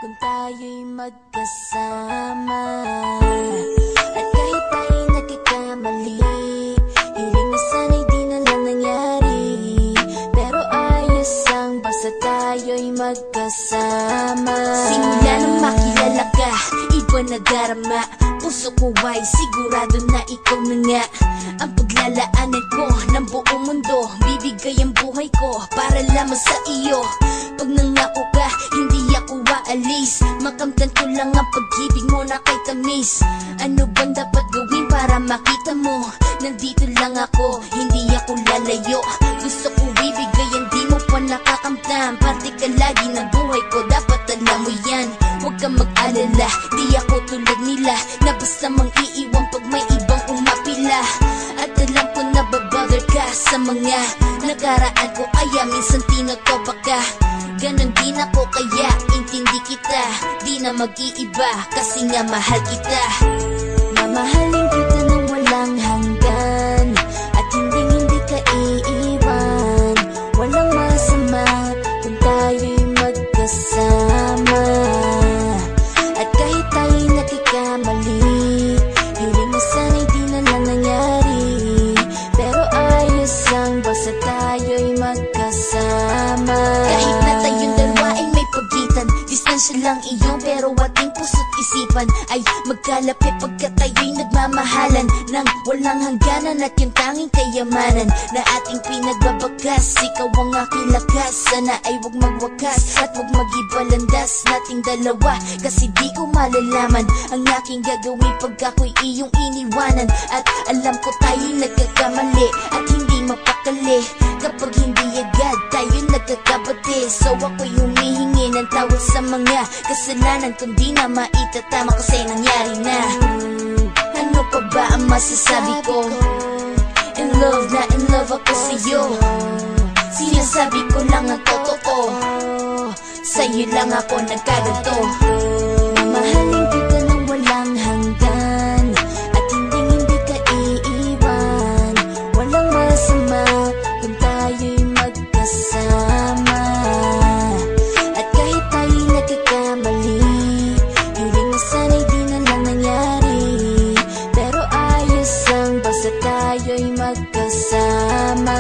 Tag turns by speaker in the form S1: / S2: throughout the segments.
S1: kung tayo'y magkasama. At kahit tayo'y nagkakamali, hiling na sana'y di na lang nangyari. Pero ayos ang basta tayo'y magkasama. Simula nang makilala ka, iba na darama. Puso ko ay sigurado na ikaw na nga ang paglalaanan ko ng buong mundo. Bibigay ang buhay ko para lamang sa iyo. Pag nangako ka, hindi ako aalis. Makamtan ko lang ang pag-ibig mo na kay tamis. Ano bang dapat gawin para makita mo? Nandito lang ako, hindi ako lalayo. Gusto ko ibigay ang di mo pa nakakamtam. Parte ka lagi ng buhay ko, dapat alam mo yan. Huwag kang mag-alala, di ako tulad nila na basta mang iiwan pag may ibang umapila. At alam ko na babother ka sa mga nakaraan ko, kaya minsan tinotopa ka. Ganon din ako kaya intindi kita, di na mag-iiba kasi nga mahal kita. Mamahalin kita nang walang hanggan, at hindi ka iiwan. Walang masama kung tayo'y magkasama. At kahit tayo'y nagkakamali, hiling na sana'y di na lang nangyari. Pero ayos lang basta tayo'y magkasama. Kahit na tayong dalawa ay may pagitan, distansya lang iyon pero ating puso't isipan ay magkalapit pagkat tayo'y nagmamahalan ng walang hangganan. At yung tanging kayamanan na ating pinagbabagas, ikaw ang aking lakas. Sana ay huwag magwakas at huwag mag-ibalandas nating dalawa, kasi di ko malalaman ang aking gagawin pag ako'y iyong iniwanan. At alam ko tayo'y nagkakamali at hindi mapakali kapag hindi agad tayo'y nagkakabati. So ako'y humihingi ng tawad sa mga kasalanan kung di na maitatama kasi nangyari na. Ano pa ba ang masasabi ko? In love na in love ako sa'yo. Sinasabi ko lang ang totoo, sa'yo lang ako nagkaganto. Mamahalin kita nang walang hanggan, at hindi ka iiwan. Walang masama kung tayo'y magkasama. At kahit tayo'y nagkakamali, hiling na sana'y di na lang nangyari. Pero ayos lang basta tayo'y magkasama.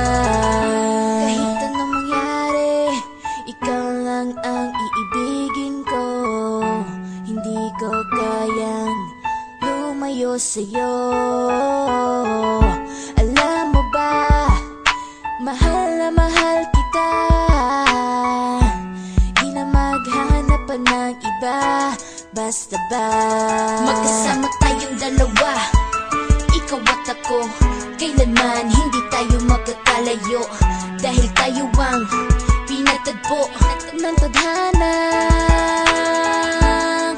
S1: Kahit anong mangyari, ikaw lang ang iibigin ko. Hindi ko kayang lumayo sa'yo. Alam mo ba, mahal na mahal kita. Di na maghanap pa ng iba, basta ba magkasama tayong dalawa, ikaw at ako. Kailanman hindi tayo magkakalayo, dahil tayo ang pinatagpo ng tadhana.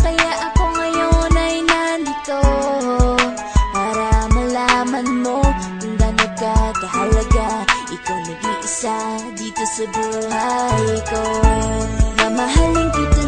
S1: Kaya ako ngayon ay nandito para malaman mo kung gaano ka kahalaga. Ikaw nag-iisa dito sa buhay ko. Mamahalin kita